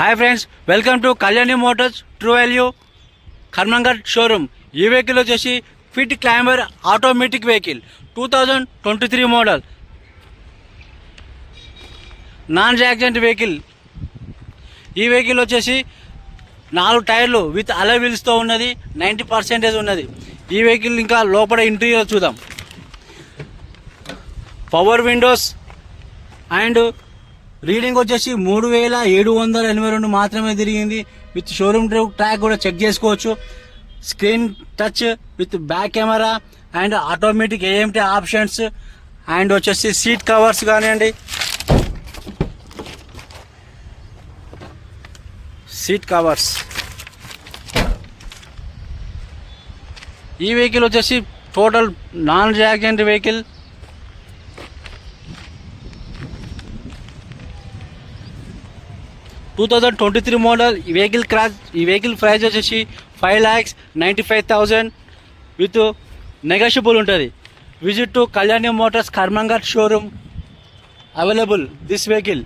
Hi friends, welcome to Kalyani Motors True Value Karimnagar showroom. ఈ vehicle వచ్చేసి fit climber automatic vehicle 2023 model, non accident vehicle. ఈ vehicle వచ్చేసి 4 టైర్లు with అలై వీల్స్తో ఉన్నది, 90% ఉన్నది. ఈ వెహికల్ ఇంకా లోపల ఇంటీరియర్ చూద్దాం. పవర్ విండోస్ అండ్ రీడింగ్ వచ్చేసి 3782 మాత్రమే తిరిగింది. విత్ షోరూమ్ ట్రాక్ కూడా చెక్ చేసుకోవచ్చు. Screen touch with back camera and automatic AMT options and వచ్చేసి సీట్ కవర్స్ కానివ్వండి, సీట్ కవర్స్. ఈ వెహికల్ వచ్చేసి total non accident vehicle. To 2023 మోడల్. ఈ వెహికల్ ప్రైస్ వచ్చేసి 5,95,000 విత్ నెగోషియబుల్ ఉంటుంది. Visit to Kalyani Motors Karimnagar showroom. Available this vehicle.